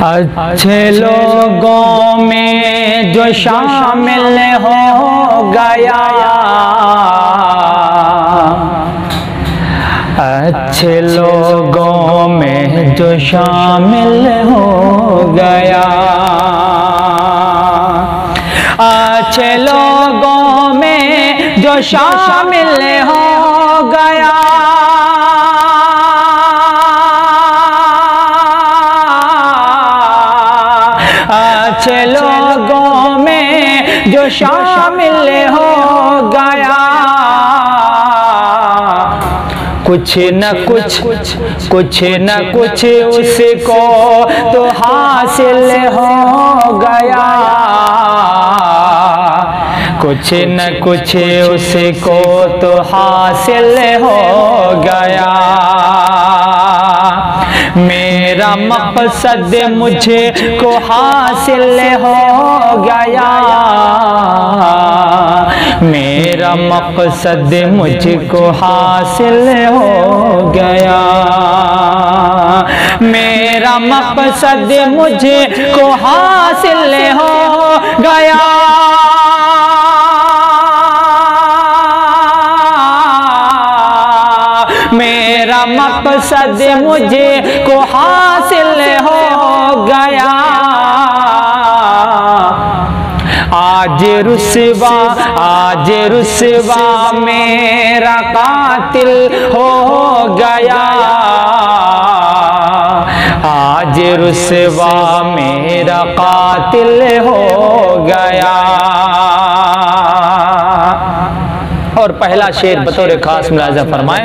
अच्छे लोगों में जो शामिल हो गया, अच्छे लोगों में जो शामिल हो गया, अच्छे लोगों में जो शामिल हो गया, अच्छे लोगों में जो शामिल हो गया, कुछ न कुछ उसको तो हासिल हो गया, कुछ न कुछ उसको तो हासिल हो गया। मेरा मकसद मुझे को हासिल हो गया, मेरा मकसद मुझको हासिल हो गया, मेरा मकसद मुझे को हासिल हो गया। मेरा मकसद मुझे को हासिल हो गया। आज रुसवा मेरा कातिल हो गया, आज रुसवा मेरा कातिल हो गया। और पहला शेर बतौर खास मुलाज़ा फरमाए,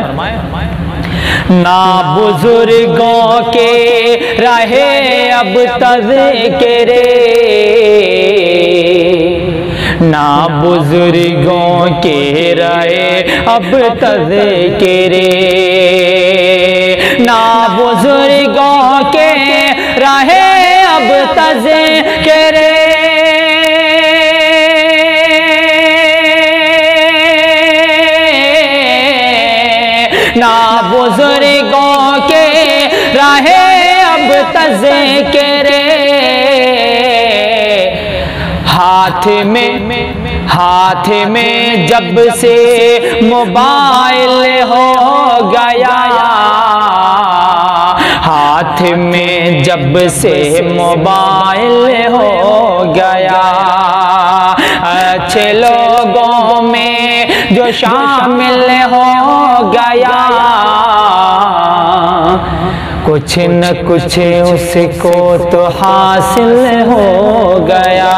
ना बुजुर्गों के रहे अब तज़किरे, ना बुजुर्गों के रहे अब तज़किरे, ना बुजुर्गों के रहे अब तज़किरे, ना बुजुर्गों के रहे अब तज़किरे। हाथ में जब से मोबाइल हो गया, हाथ में जब से मोबाइल हो गया, अच्छे लोगों में जो शामिल हो गया, कुछ न कुछ उसको तो हासिल हो गया।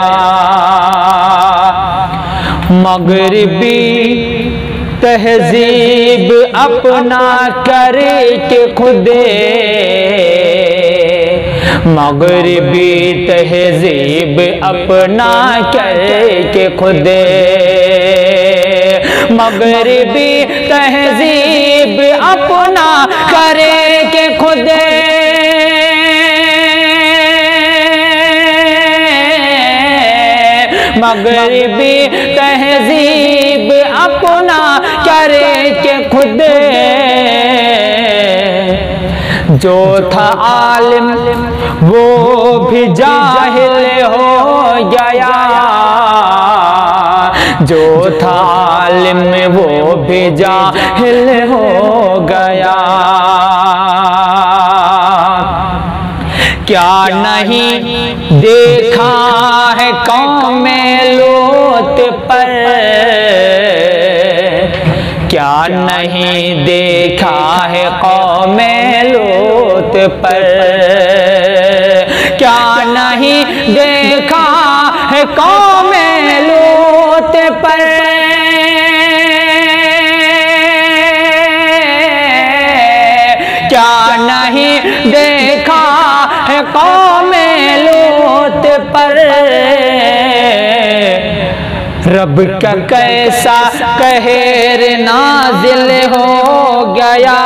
मगरिबी तहजीब अपना करके खुदे, मगरिबी तहजीब अपना करके खुदे, मगरिबी तहजीब अपना करके खुदे, मगरिबी तहजीब अपना करके खुदे। जो था आलिम वो भी जाहिल हो गया, जो था आलिम वो भी जाहिल हो गया। क्या नहीं देखा है कौमे लूत पर, क्या नहीं देखा है कौमे लूत पर, क्या नहीं देखा है कौमे लूत पर, क्या नहीं देखा है कौमे लूत पर। रब का कैसा कहर नाजिल हो गया,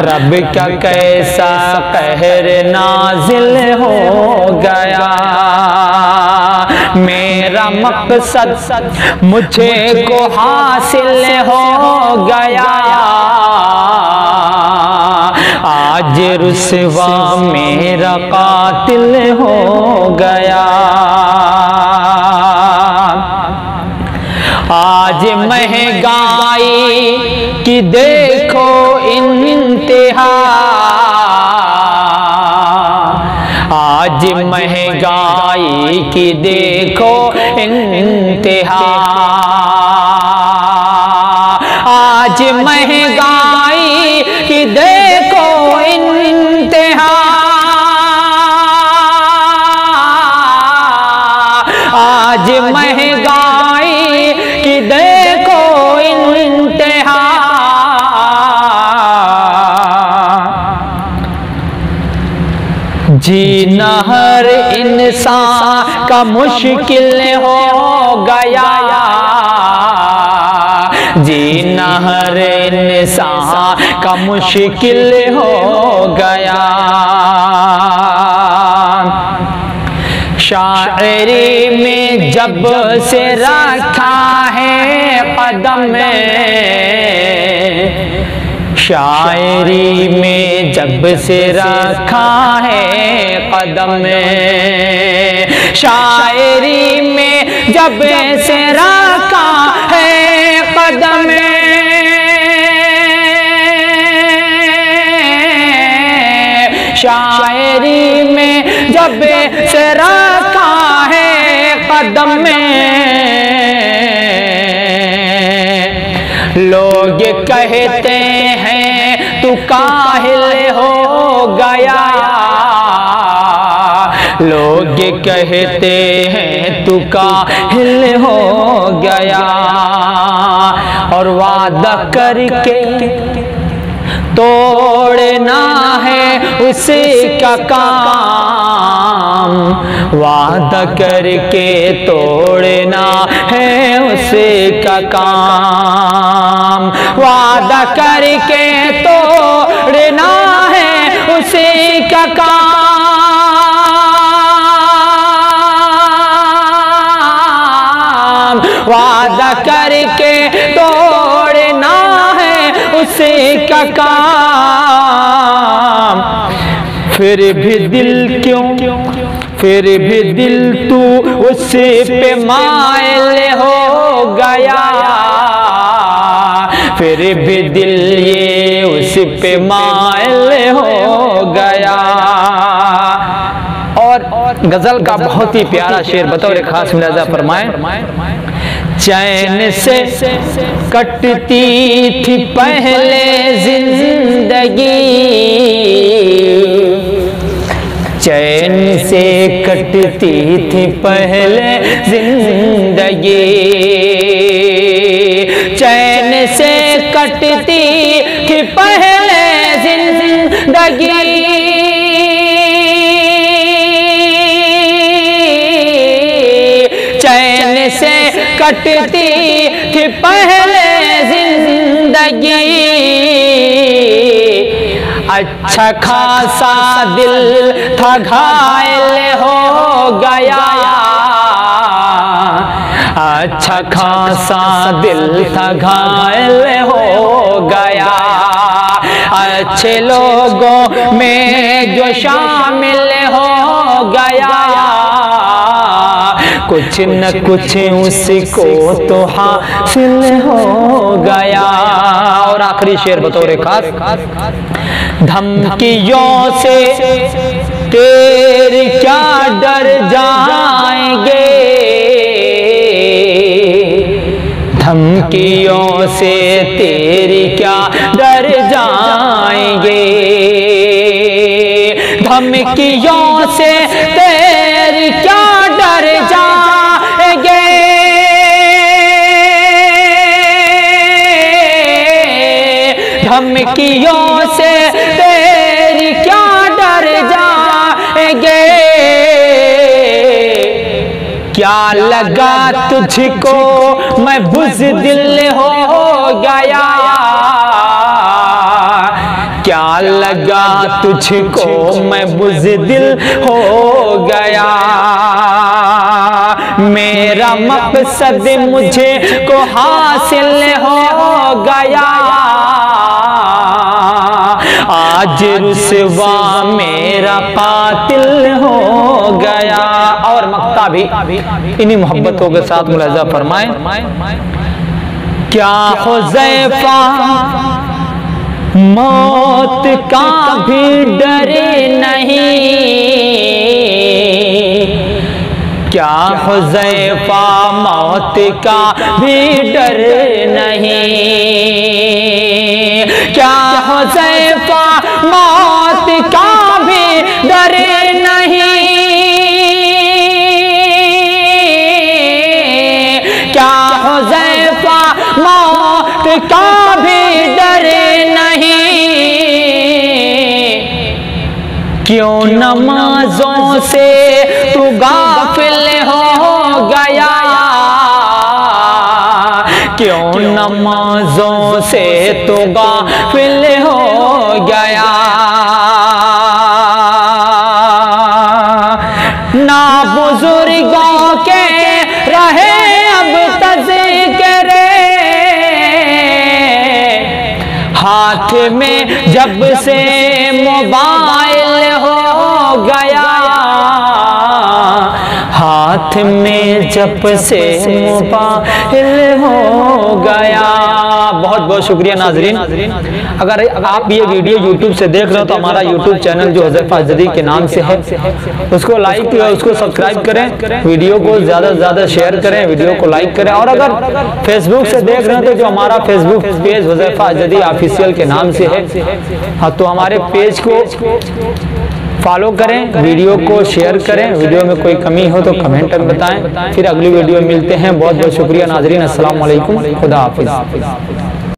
रब का कैसा कहर नाजिल हो गया। मेरा मकसद मुझे को हासिल हो गया, आज रुसवा मेरा कातिल हो गया। आज महंगाई की देखो इंतहा, आज महंगाई की देखो इंतहा, आज महंगाई की देखो इंतहा, आज महंगाई की देखो इंतहा। जीना हर इंसान का मुश्किल हो गया, जीना हर इंसान का मुश्किल हो गया। शायरी में जब से रखा है कदम में, शायरी में जब से रखा है कदम में, शायरी में जब से रखा है कदम में, शायरी में जब से रखा है कदम में। लोग कहते हैं तू काहिल हो गया, लोग कहते हैं तू काहिल हो गया, और वादा करके तोड़ना है उसी का काम, वादा करके तोड़ना है उसी का काम, वादा करके तोड़ना है उसी का काम, वादा करके तोड़ना है उसी का काम। फिर भी दिल क्यों, फिर भी दिल तू उससे पे मायल हो गया, फिर भी दिल ये उस पे मायल हो गया। और गजल का बहुत ही प्यारा शेर बतौर खास मुलाजा फरमाएं। चैन से कटती थी पहले जिंदगी, चैन से कटती थी पहले जिंदगी, चैन से कटती थी पहले जिंदगी, चैन से कटती थी पहले जिंदगी। अच्छा खासा दिल था घायल हो गया, अच्छा खासा दिल था घायल हो गया। अच्छे लोगों में जो शामिल हो गया, कुछ न कुछ उसको तो हासिल हो गया। और आखिरी शेर बतौर खास। धमकियों से तेरे क्या डर जाएंगे, धमकियों से तेरी क्या डर जाएंगे, धमकियों से तेरी क्या डर जाएंगे, धमकियों से तेरी क्या डर जाएंगे। क्या लगा तुझको मैं बुज़दिल हो गया, क्या लगा तुझको मैं बुज़दिल हो गया। मेरा मकसद मुझे को हासिल हो गया। आज रुसवा मेरा कातिल हो गया। और मक्ता भी इन्हीं मोहब्बतों के साथ मुलाजा फरमाए। क्या हुज़ैफा मौत का भी डर नहीं, क्या हुज़ैफा मौत का भी डर नहीं, क्या हुज़ैफा मौत का भी डर नहीं, क्या हुज़ैफा मौत का भी डर नहीं, क्यों नमाजों से तू गाफिल हो गया, क्यों नमाजों से तू गाफिल हो गया। ना बुजुर्गों के रहे अब तज़किरे, हाथ में जब से मोबाइल हो गया, हाथ में जब से मोबाइल हो गया। बहुत बहुत शुक्रिया नाजरीन। अगर आप ये वीडियो YouTube से देख रहे हो तो हमारा YouTube चैनल जो हुज़ैफा अज़दी के नाम से है उसको लाइक उसको सब्सक्राइब करें, वीडियो को ज़्यादा से ज़्यादा शेयर करें, वीडियो को लाइक करें। और अगर फेसबुक से देख रहे हो तो जो हमारा फेसबुक पेज हुज़ैफा अज़दी ऑफिशियल के नाम से है, हाँ तो हमारे पेज को फॉलो करें, वीडियो को शेयर करें, वीडियो में कोई कमी हो तो कमेंट में बताएं। फिर अगली वीडियो में मिलते हैं। बहुत बहुत शुक्रिया नाजरीन। अस्सलाम वालेकुम, खुदा हाफिज़।